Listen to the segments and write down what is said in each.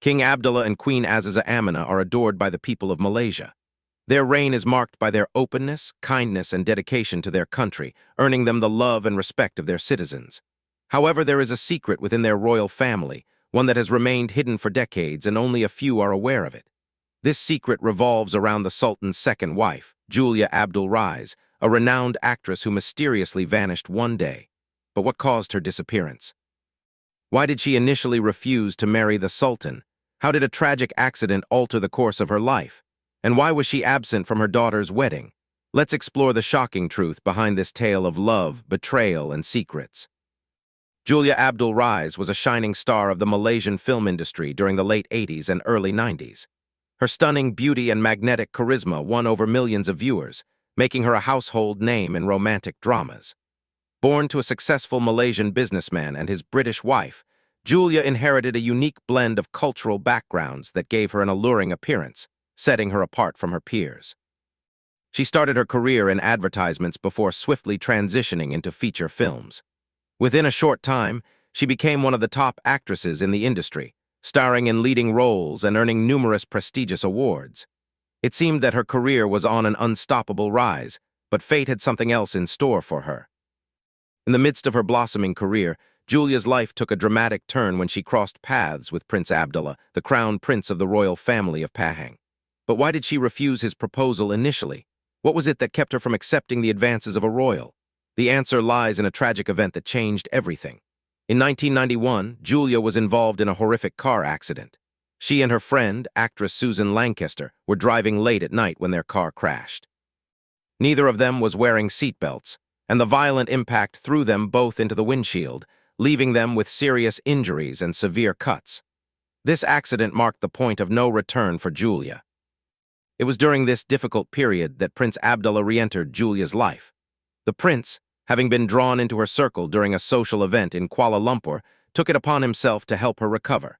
King Abdullah and Queen Azizah Aminah are adored by the people of Malaysia. Their reign is marked by their openness, kindness, and dedication to their country, earning them the love and respect of their citizens. However, there is a secret within their royal family, one that has remained hidden for decades and only a few are aware of it. This secret revolves around the Sultan's second wife, Julia Abdul Rais, a renowned actress who mysteriously vanished one day. But what caused her disappearance? Why did she initially refuse to marry the Sultan? How did a tragic accident alter the course of her life? And why was she absent from her daughter's wedding? Let's explore the shocking truth behind this tale of love, betrayal, and secrets. Julia Abdul Rais was a shining star of the Malaysian film industry during the late 80s and early 90s. Her stunning beauty and magnetic charisma won over millions of viewers, making her a household name in romantic dramas. Born to a successful Malaysian businessman and his British wife, Julia inherited a unique blend of cultural backgrounds that gave her an alluring appearance, setting her apart from her peers. She started her career in advertisements before swiftly transitioning into feature films. Within a short time, she became one of the top actresses in the industry, starring in leading roles and earning numerous prestigious awards. It seemed that her career was on an unstoppable rise, but fate had something else in store for her. In the midst of her blossoming career, Julia's life took a dramatic turn when she crossed paths with Prince Abdullah, the crown prince of the royal family of Pahang. But why did she refuse his proposal initially? What was it that kept her from accepting the advances of a royal? The answer lies in a tragic event that changed everything. In 1991, Julia was involved in a horrific car accident. She and her friend, actress Susan Lancaster, were driving late at night when their car crashed. Neither of them was wearing seatbelts, and the violent impact threw them both into the windshield, leaving them with serious injuries and severe cuts. This accident marked the point of no return for Julia. It was during this difficult period that Prince Abdullah re-entered Julia's life. The prince, having been drawn into her circle during a social event in Kuala Lumpur, took it upon himself to help her recover.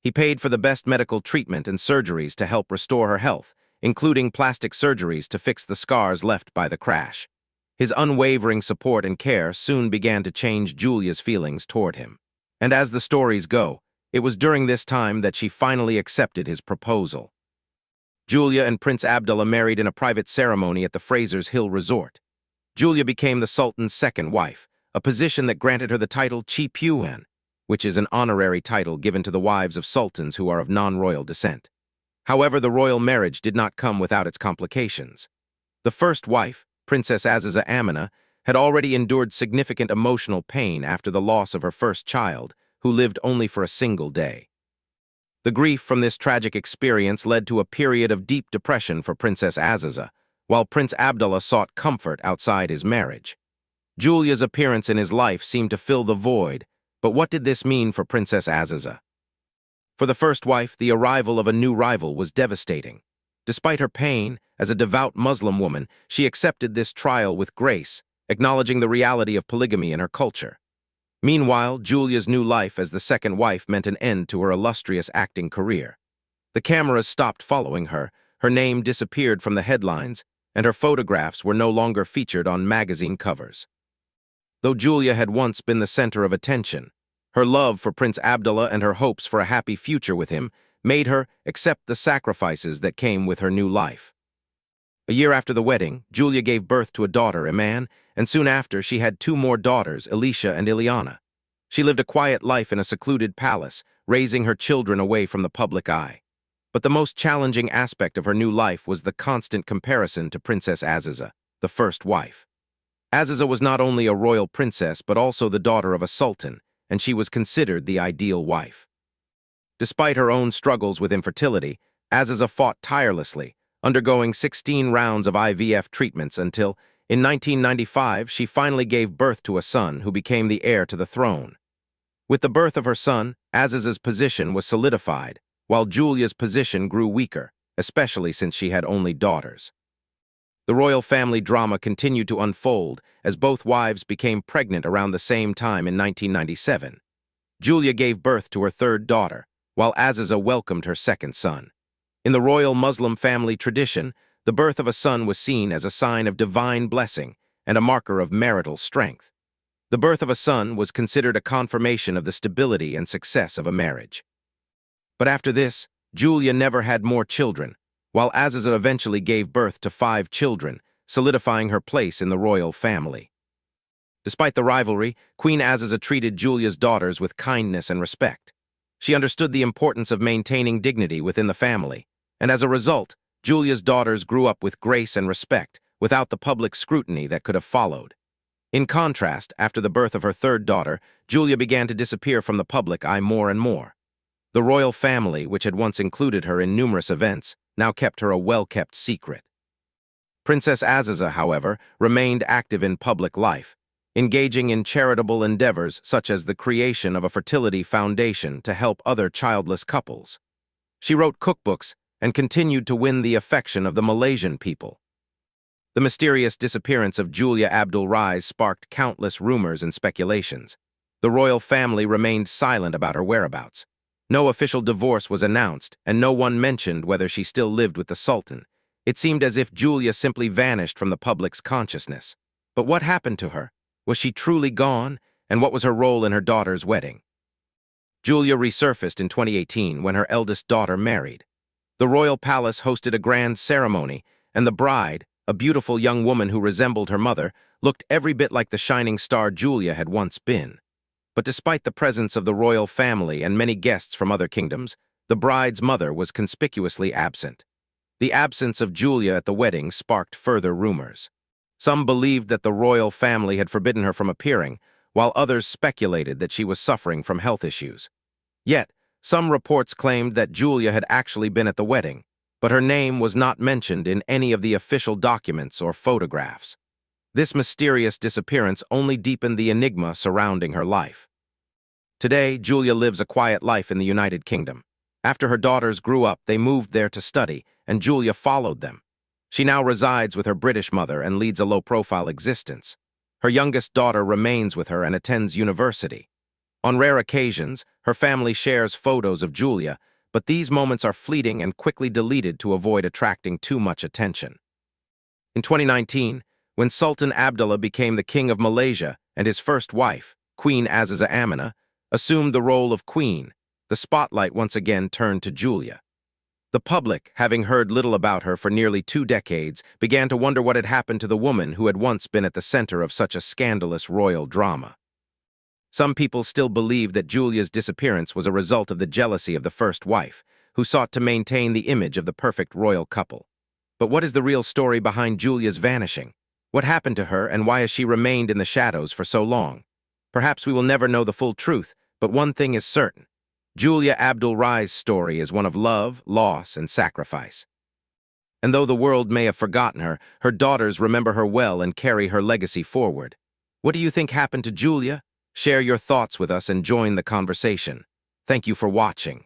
He paid for the best medical treatment and surgeries to help restore her health, including plastic surgeries to fix the scars left by the crash. His unwavering support and care soon began to change Julia's feelings toward him. And as the stories go, it was during this time that she finally accepted his proposal. Julia and Prince Abdullah married in a private ceremony at the Fraser's Hill Resort. Julia became the Sultan's second wife, a position that granted her the title Chi Puan, which is an honorary title given to the wives of sultans who are of non-royal descent. However, the royal marriage did not come without its complications. The first wife, Princess Azizah Aminah, had already endured significant emotional pain after the loss of her first child, who lived only for a single day. The grief from this tragic experience led to a period of deep depression for Princess Azizah, while Prince Abdullah sought comfort outside his marriage. Julia's appearance in his life seemed to fill the void, but what did this mean for Princess Azizah? For the first wife, the arrival of a new rival was devastating. Despite her pain, as a devout Muslim woman, she accepted this trial with grace, acknowledging the reality of polygamy in her culture. Meanwhile, Julia's new life as the second wife meant an end to her illustrious acting career. The cameras stopped following her, her name disappeared from the headlines, and her photographs were no longer featured on magazine covers. Though Julia had once been the center of attention, her love for Prince Abdullah and her hopes for a happy future with him made her accept the sacrifices that came with her new life. A year after the wedding, Julia gave birth to a daughter, Iman, and soon after she had two more daughters, Alicia and Ileana. She lived a quiet life in a secluded palace, raising her children away from the public eye. But the most challenging aspect of her new life was the constant comparison to Princess Azizah, the first wife. Azizah was not only a royal princess but also the daughter of a sultan, and she was considered the ideal wife. Despite her own struggles with infertility, Azizah fought tirelessly, undergoing 16 rounds of IVF treatments until, in 1995, she finally gave birth to a son who became the heir to the throne. With the birth of her son, Azizah's position was solidified, while Julia's position grew weaker, especially since she had only daughters. The royal family drama continued to unfold as both wives became pregnant around the same time in 1997. Julia gave birth to her third daughter, while Azizah welcomed her second son. In the royal Muslim family tradition, the birth of a son was seen as a sign of divine blessing and a marker of marital strength. The birth of a son was considered a confirmation of the stability and success of a marriage. But after this, Julia never had more children, while Azizah eventually gave birth to 5 children, solidifying her place in the royal family. Despite the rivalry, Queen Azizah treated Julia's daughters with kindness and respect. She understood the importance of maintaining dignity within the family, and as a result, Julia's daughters grew up with grace and respect, without the public scrutiny that could have followed. In contrast, after the birth of her 3rd daughter, Julia began to disappear from the public eye more and more. The royal family, which had once included her in numerous events, now kept her a well-kept secret. Princess Azizah, however, remained active in public life, engaging in charitable endeavors such as the creation of a fertility foundation to help other childless couples. She wrote cookbooks and continued to win the affection of the Malaysian people. The mysterious disappearance of Julia Abdul Rais sparked countless rumors and speculations. The royal family remained silent about her whereabouts. No official divorce was announced, and no one mentioned whether she still lived with the Sultan. It seemed as if Julia simply vanished from the public's consciousness. But what happened to her? Was she truly gone? And what was her role in her daughter's wedding? Julia resurfaced in 2018 when her eldest daughter married. The royal palace hosted a grand ceremony, and the bride, a beautiful young woman who resembled her mother, looked every bit like the shining star Julia had once been. But despite the presence of the royal family and many guests from other kingdoms, the bride's mother was conspicuously absent. The absence of Julia at the wedding sparked further rumors. Some believed that the royal family had forbidden her from appearing, while others speculated that she was suffering from health issues. Yet, some reports claimed that Julia had actually been at the wedding, but her name was not mentioned in any of the official documents or photographs. This mysterious disappearance only deepened the enigma surrounding her life. Today, Julia lives a quiet life in the United Kingdom. After her daughters grew up, they moved there to study, and Julia followed them. She now resides with her British mother and leads a low-profile existence. Her youngest daughter remains with her and attends university. On rare occasions, her family shares photos of Julia, but these moments are fleeting and quickly deleted to avoid attracting too much attention. In 2019, when Sultan Abdullah became the king of Malaysia and his first wife, Queen Azizah Aminah, assumed the role of queen, the spotlight once again turned to Julia. The public, having heard little about her for nearly 2 decades, began to wonder what had happened to the woman who had once been at the center of such a scandalous royal drama. Some people still believe that Julia's disappearance was a result of the jealousy of the first wife, who sought to maintain the image of the perfect royal couple. But what is the real story behind Julia's vanishing? What happened to her, and why has she remained in the shadows for so long? Perhaps we will never know the full truth, but one thing is certain. Julia Abdul Rais' story is one of love, loss, and sacrifice. And though the world may have forgotten her, her daughters remember her well and carry her legacy forward. What do you think happened to Julia? Share your thoughts with us and join the conversation. Thank you for watching.